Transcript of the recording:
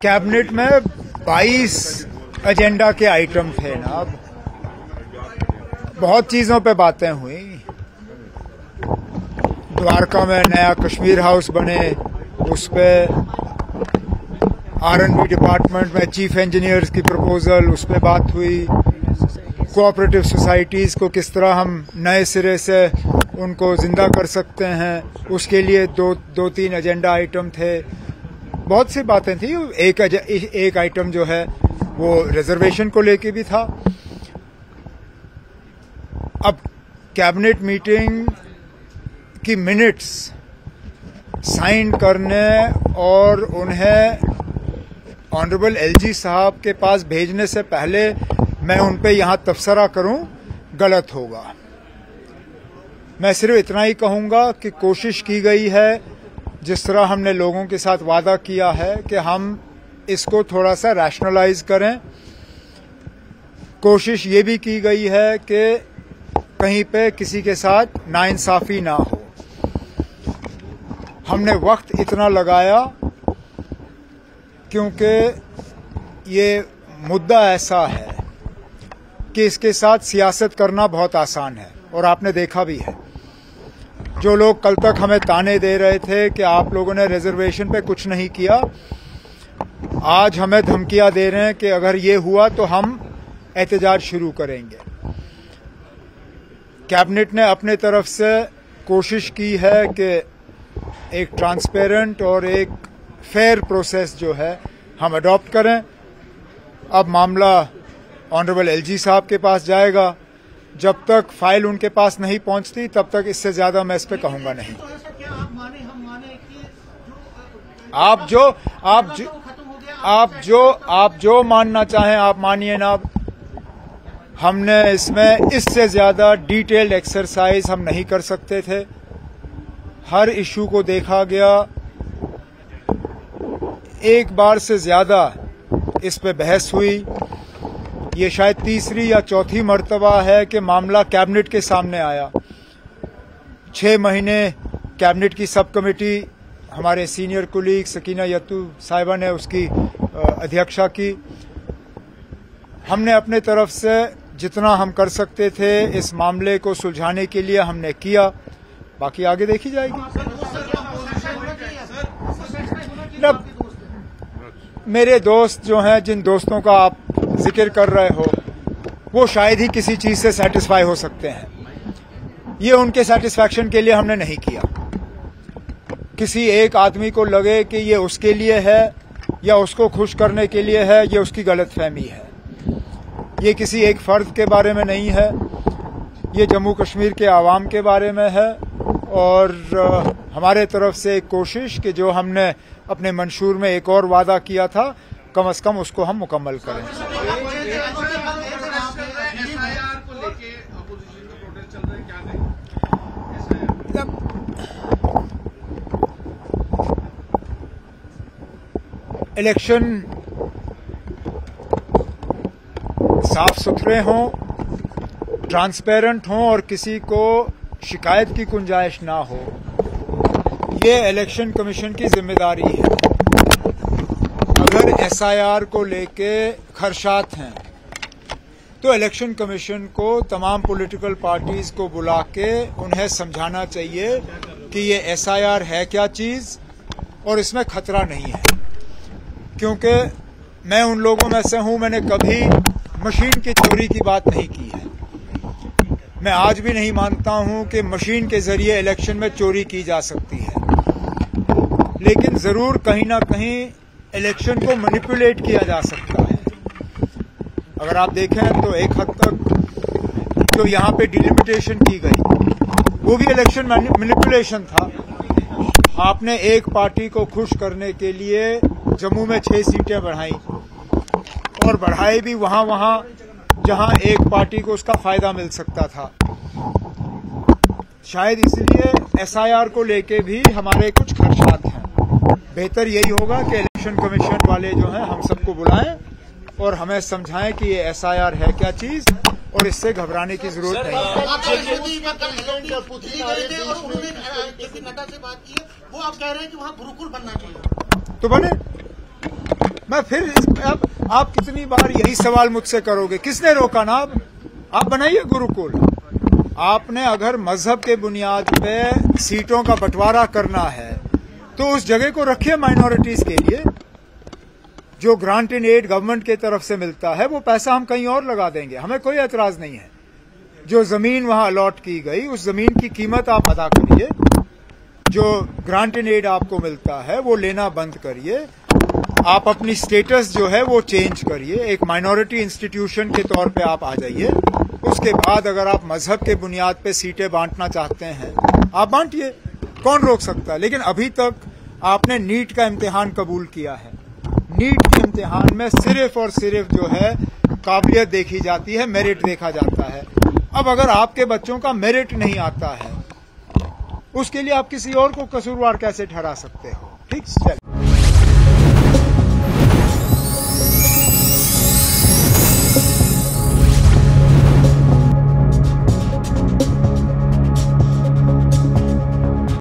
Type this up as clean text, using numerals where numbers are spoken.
Cabinet में 22 agenda के item थे ना। अब बहुत चीजों पे बातें हुई। द्वारका में नया कश्मीर हाउस बने, उस पे R&D डिपार्टमेंट में चीफ इंजीनियर्स की प्रपोजल, उस पे बात हुई। कोऑपरेटिव सोसाइटीज को किस तरह हम नए सिरे से उनको जिंदा कर सकते हैं, उसके लिए दो तीन एजेंडा आइटम थे। बहुत सी बातें थी। एक आइटम जो है वो रिजर्वेशन को लेके भी था। अब कैबिनेट मीटिंग की मिनट्स साइन करने और उन्हें ऑनरेबल LG साहब के पास भेजने से पहले मैं उन पे यहां तबसरा करूं, गलत होगा। मैं सिर्फ इतना ही कहूंगा कि कोशिश की गई है, जिस तरह हमने लोगों के साथ वादा किया है कि हम इसको थोड़ा सा रैशनलाइज करें। कोशिश ये भी की गई है कि कहीं पे किसी के साथ नाइंसाफी ना हो। हमने वक्त इतना लगाया क्योंकि ये मुद्दा ऐसा है कि इसके साथ सियासत करना बहुत आसान है, और आपने देखा भी है। जो लोग कल तक हमें ताने दे रहे थे कि आप लोगों ने रिजर्वेशन पे कुछ नहीं किया, आज हमें धमकियां दे रहे हैं कि अगर ये हुआ तो हम एहतजाज शुरू करेंगे। कैबिनेट ने अपने तरफ से कोशिश की है कि एक ट्रांसपेरेंट और एक फेयर प्रोसेस जो है हम अडॉप्ट करें। अब मामला ऑनरेबल LG साहब के पास जाएगा। जब तक फाइल उनके पास नहीं पहुंचती तब तक इससे ज्यादा मैं इस पे कहूंगा नहीं। आप जो मानना चाहें आप मानिए ना। हमने इसमें इससे ज्यादा डिटेल्ड एक्सरसाइज हम नहीं कर सकते थे। हर इश्यू को देखा गया, एक बार से ज्यादा इस पे बहस हुई। ये शायद तीसरी या चौथी मर्तबा है कि मामला कैबिनेट के सामने आया। 6 महीने कैबिनेट की सब कमेटी, हमारे सीनियर कुलीग सकीना यत्तू साहिबा ने उसकी अध्यक्षता की। हमने अपने तरफ से जितना हम कर सकते थे इस मामले को सुलझाने के लिए हमने किया। बाकी आगे देखी जाएगी। मेरे दोस्त जो हैं, जिन दोस्तों का आप जिक्र कर रहे हो, वो शायद ही किसी चीज से सेटिस्फाई हो सकते हैं। ये उनके सेटिस्फैक्शन के लिए हमने नहीं किया। किसी एक आदमी को लगे कि ये उसके लिए है या उसको खुश करने के लिए है, ये उसकी गलतफहमी है। ये किसी एक फर्द के बारे में नहीं है, ये जम्मू कश्मीर के आवाम के बारे में है। और हमारे तरफ से एक कोशिश कि जो हमने अपने मंशूर में एक और वादा किया था, कम से कम उसको हम मुकम्मल करें। इलेक्शन साफ सुथरे हों, ट्रांसपेरेंट हों और किसी को शिकायत की गुंजाइश ना हो, ये इलेक्शन कमीशन की जिम्मेदारी है। अगर SIR को लेके खदशात हैं तो इलेक्शन कमीशन को तमाम पॉलिटिकल पार्टीज को बुला के उन्हें समझाना चाहिए कि ये SIR है क्या चीज और इसमें खतरा नहीं है। क्योंकि मैं उन लोगों में से हूं, मैंने कभी मशीन की चोरी की बात नहीं की है। मैं आज भी नहीं मानता हूं कि मशीन के जरिए इलेक्शन में चोरी की जा सकती है, लेकिन जरूर कहीं ना कहीं इलेक्शन को मैनिपुलेट किया जा सकता है। अगर आप देखें तो एक हद तक जो यहाँ पे डिलिमिटेशन की गई वो भी इलेक्शन मैनिपुलेशन था। आपने एक पार्टी को खुश करने के लिए जम्मू में 6 सीटें बढ़ाई, और बढ़ाई भी वहां जहां एक पार्टी को उसका फायदा मिल सकता था। शायद इसलिए SIR को लेके भी हमारे कुछ खदशात हैं। बेहतर यही होगा कि इलेक्शन कमीशन वाले जो हैं हम सबको बुलाएं और हमें समझाएं कि ये SIR है क्या चीज, और इससे घबराने की जरूरत नहीं है। वो आप कह रहे हैं कि वहाँ गुरुकुल बनना चाहिए, तो बने। मैं फिर अब आप कितनी बार यही सवाल मुझसे करोगे? किसने रोका ना? आप बनाइए गुरुकुल। आपने अगर मजहब के बुनियाद पे सीटों का बंटवारा करना है तो उस जगह को रखिए माइनॉरिटीज के लिए। जो ग्रांट इन एड गवर्नमेंट की तरफ से मिलता है वो पैसा हम कहीं और लगा देंगे, हमें कोई एतराज नहीं है। जो जमीन वहां अलॉट की गई उस जमीन की कीमत आप अदा करिए। जो ग्रांट इन एड आपको मिलता है वो लेना बंद करिए। आप अपनी स्टेटस जो है वो चेंज करिए, एक माइनॉरिटी इंस्टीट्यूशन के तौर पे आप आ जाइए। उसके बाद अगर आप मजहब के बुनियाद पे सीटें बांटना चाहते हैं आप बांटिए, कौन रोक सकता है। लेकिन अभी तक आपने नीट का इम्तिहान कबूल किया है। नीट के इम्तिहान में सिर्फ और सिर्फ जो है काबिलियत देखी जाती है, मेरिट देखा जाता है। अब अगर आपके बच्चों का मेरिट नहीं आता है उसके लिए आप किसी और को कसूरवार कैसे ठहरा सकते हो? ठीक है।